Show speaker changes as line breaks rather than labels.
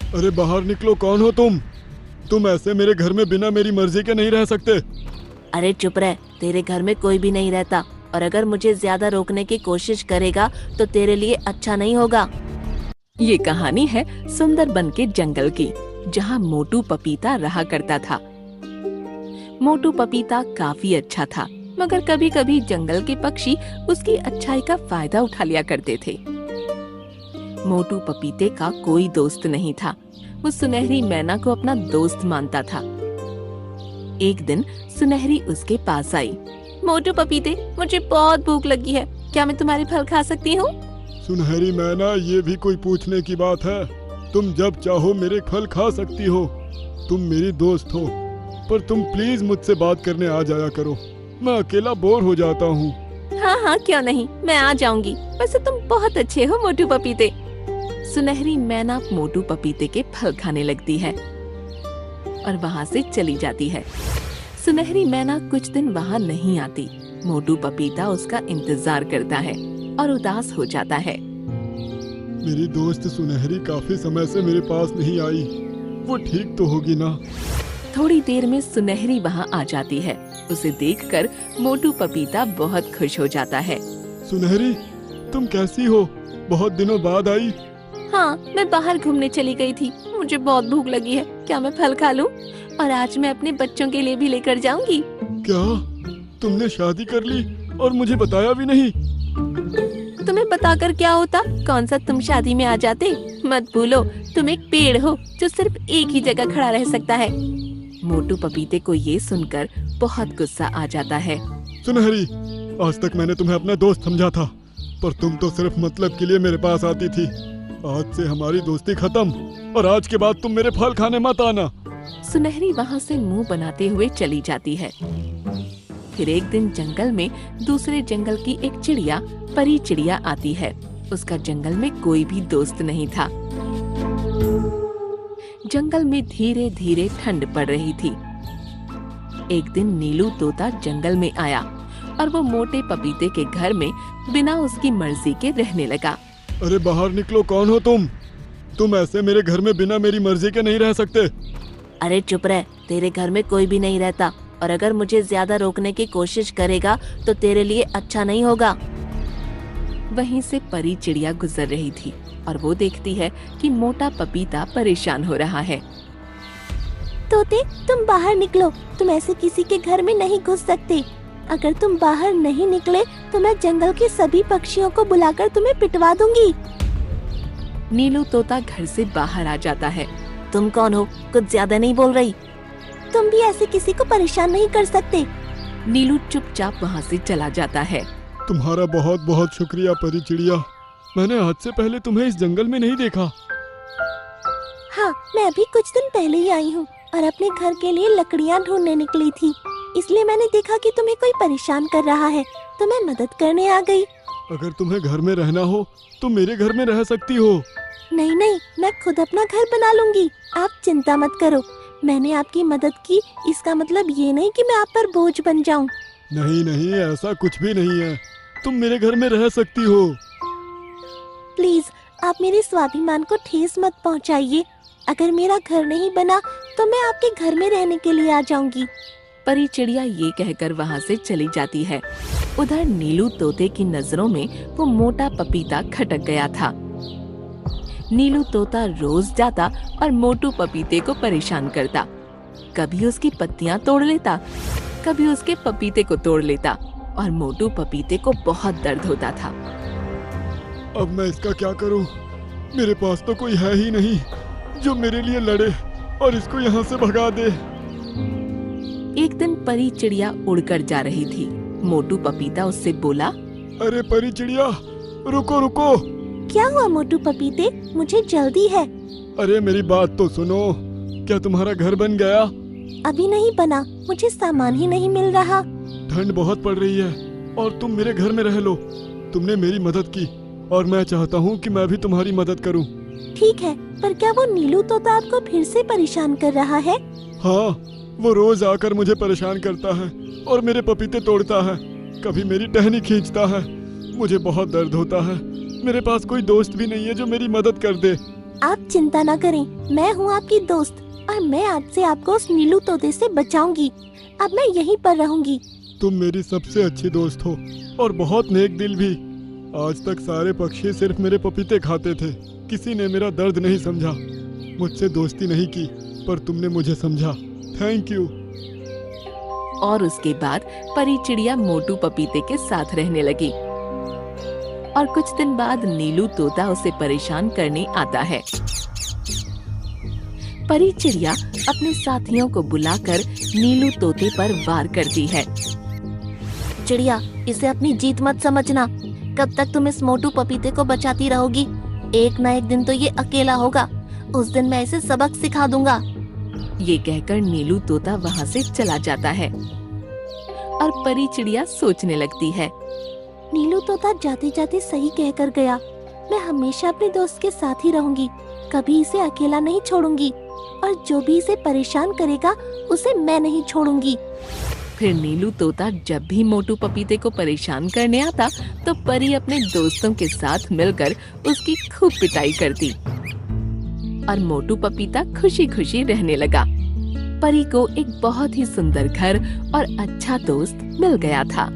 अरे बाहर निकलो, कौन हो तुम? तुम ऐसे मेरे घर में बिना मेरी मर्जी के नहीं रह सकते।
अरे चुप रह, तेरे घर में कोई भी नहीं रहता और अगर मुझे ज्यादा रोकने की कोशिश करेगा तो तेरे लिए अच्छा नहीं होगा। ये कहानी है सुंदरबन के जंगल की, जहाँ मोटू पपीता रहा करता था। मोटू पपीता काफी अच्छा था, मगर कभी कभी जंगल के पक्षी उसकी अच्छाई का फायदा उठा लिया करते थे। मोटू पपीते का कोई दोस्त नहीं था। वो सुनहरी मैना को अपना दोस्त मानता था। एक दिन सुनहरी उसके पास आई। मोटू पपीते, मुझे बहुत भूख लगी है, क्या मैं तुम्हारे फल खा सकती हूँ?
सुनहरी मैना, ये भी कोई पूछने की बात है? तुम जब चाहो मेरे फल खा सकती हो। तुम मेरी दोस्त हो, पर तुम प्लीज मुझसे बात करने आ जाया करो। मैं अकेला बोर हो जाता हूँ।
हाँ हाँ, क्यों नहीं, मैं आ जाऊंगी। वैसे तुम बहुत अच्छे हो मोटू पपीते। सुनहरी मैना मोटू पपीते के फल खाने लगती है और वहाँ से चली जाती है। सुनहरी मैना कुछ दिन वहाँ नहीं आती। मोटू पपीता उसका इंतजार करता है और उदास हो जाता है।
मेरी दोस्त सुनहरी काफी समय से मेरे पास नहीं आई। वो ठीक तो होगी ना?
थोड़ी देर में सुनहरी वहाँ आ जाती है। उसे देखकर मोटू पपीता बहुत खुश हो जाता है।
सुनहरी, तुम कैसी हो? बहुत दिनों बाद आई।
हाँ, मैं बाहर घूमने चली गई थी। मुझे बहुत भूख लगी है, क्या मैं फल खा लूं? और आज मैं अपने बच्चों के लिए भी लेकर जाऊंगी।
क्या तुमने शादी कर ली और मुझे बताया भी नहीं?
तुम्हें बताकर क्या होता? कौन सा तुम शादी में आ जाते? मत भूलो, तुम एक पेड़ हो जो सिर्फ एक ही जगह खड़ा रह सकता है। मोटू पपीते को ये सुनकर बहुत गुस्सा आ जाता है।
सुनहरी, आज तक मैंने तुम्हें अपना दोस्त समझा था, पर तुम तो सिर्फ मतलब के लिए मेरे पास आती थी। आज से हमारी दोस्ती खत्म और आज के बाद तुम मेरे फल खाने मत आना।
सुनहरी वहाँ से मुंह बनाते हुए चली जाती है। फिर एक दिन जंगल में दूसरे जंगल की एक चिड़िया, परी चिड़िया आती है। उसका जंगल में कोई भी दोस्त नहीं था। जंगल में धीरे धीरे ठंड पड़ रही थी। एक दिन नीलू तोता जंगल में आया और वो मोटे पपीते के घर में बिना उसकी मर्जी के रहने लगा।
अरे बाहर निकलो, कौन हो तुम? तुम ऐसे मेरे घर में बिना मेरी मर्जी के नहीं रह सकते।
अरे चुप रह, तेरे घर में कोई भी नहीं रहता और अगर मुझे ज्यादा रोकने की कोशिश करेगा तो तेरे लिए अच्छा नहीं होगा। वहीं से परी चिड़िया गुजर रही थी और वो देखती है कि मोटा पपीता परेशान हो रहा है। तोते, तुम बाहर निकलो, तुम ऐसे किसी के घर में नहीं घुस सकते। अगर तुम बाहर नहीं निकले तो मैं जंगल के सभी पक्षियों को बुलाकर तुम्हें पिटवा दूंगी। नीलू तोता घर से बाहर आ जाता है। तुम कौन हो? कुछ ज्यादा नहीं बोल रही? तुम भी ऐसे किसी को परेशान नहीं कर सकते। नीलू चुपचाप वहाँ से चला जाता है।
तुम्हारा बहुत बहुत शुक्रिया परी चिड़िया। मैंने आज से पहले तुम्हें इस जंगल में नहीं देखा।
हाँ, मैं अभी कुछ दिन पहले ही आई हूँ और अपने घर के लिए लकड़ियाँ ढूंढने निकली थी, इसलिए मैंने देखा कि तुम्हें कोई परेशान कर रहा है तो मैं मदद करने आ गई।
अगर तुम्हें घर में रहना हो तो मेरे घर में रह सकती हो।
नहीं नहीं, मैं खुद अपना घर बना लूंगी, आप चिंता मत करो। मैंने आपकी मदद की, इसका मतलब ये नहीं कि मैं आप पर बोझ बन जाऊं।
नहीं नहीं, ऐसा कुछ भी नहीं है। तुम मेरे घर में रह सकती हो।
प्लीज, आप मेरे स्वाभिमान को ठेस मत पहुंचाइए। अगर मेरा घर नहीं बना तो मैं आपके घर में रहने के लिए आ जाऊंगी। परी चिड़िया ये कहकर वहाँ से चली जाती है। उधर नीलू तोते की नजरों में वो मोटा पपीता खटक गया था। नीलू तोता रोज जाता और मोटू पपीते को परेशान करता। कभी उसकी पत्तियां तोड़ लेता, कभी उसके पपीते को तोड़ लेता और मोटू पपीते को बहुत दर्द होता था।
अब मैं इसका क्या करूं? मेरे पास तो कोई है ही नहीं जो मेरे लिए लड़े और इसको यहाँ से भगा दे।
एक दिन परी चिड़िया उड़कर जा रही थी। मोटू पपीता उससे बोला,
अरे परी चिड़िया, रुको रुको।
क्या हुआ मोटू पपीते? मुझे जल्दी है।
अरे मेरी बात तो सुनो। क्या तुम्हारा घर बन गया?
अभी नहीं बना, मुझे सामान ही नहीं मिल रहा।
ठंड बहुत पड़ रही है और तुम मेरे घर में रह लो। तुमने मेरी मदद की और मैं चाहता हूँ कि मैं भी तुम्हारी मदद करूँ।
ठीक है, पर क्या वो नीलू तोता आपको फिर से परेशान कर रहा है?
हाँ, वो रोज आकर मुझे परेशान करता है और मेरे पपीते तोड़ता है, कभी मेरी टहनी खींचता है। मुझे बहुत दर्द होता है। मेरे पास कोई दोस्त भी नहीं है जो मेरी मदद कर दे।
आप चिंता ना करें, मैं हूँ आपकी दोस्त और मैं आज से आपको उस नीलू तोते से बचाऊंगी। अब मैं यहीं पर रहूंगी।
तुम मेरी सबसे अच्छी दोस्त हो और बहुत नेक दिल भी। आज तक सारे पक्षी सिर्फ मेरे पपीते खाते थे, किसी ने मेरा दर्द नहीं समझा, मुझसे दोस्ती नहीं की, पर तुमने मुझे समझा। Thank you.
और उसके बाद परी चिड़िया मोटू पपीते के साथ रहने लगी और कुछ दिन बाद नीलू तोता उसे परेशान करने आता है। परी चिड़िया अपने साथियों को बुलाकर नीलू तोते पर वार करती है। चिड़िया, इसे अपनी जीत मत समझना। कब तक तुम इस मोटू पपीते को बचाती रहोगी? एक ना एक दिन तो ये अकेला होगा। उस दिन मैं इसे सबक सिखा दूंगा। ये कहकर नीलू तोता वहाँ से चला जाता है और परी चिड़िया सोचने लगती है, नीलू तोता जाते जाते सही कहकर गया। मैं हमेशा अपने दोस्त के साथ ही रहूंगी, कभी इसे अकेला नहीं छोड़ूंगी और जो भी इसे परेशान करेगा उसे मैं नहीं छोड़ूंगी। फिर नीलू तोता जब भी मोटू पपीते को परेशान करने आता तो परी अपने दोस्तों के साथ मिलकर उसकी खूब पिटाई करती और मोटू पपीता खुशी खुशी रहने लगा। परी को एक बहुत ही सुंदर घर और अच्छा दोस्त मिल गया था।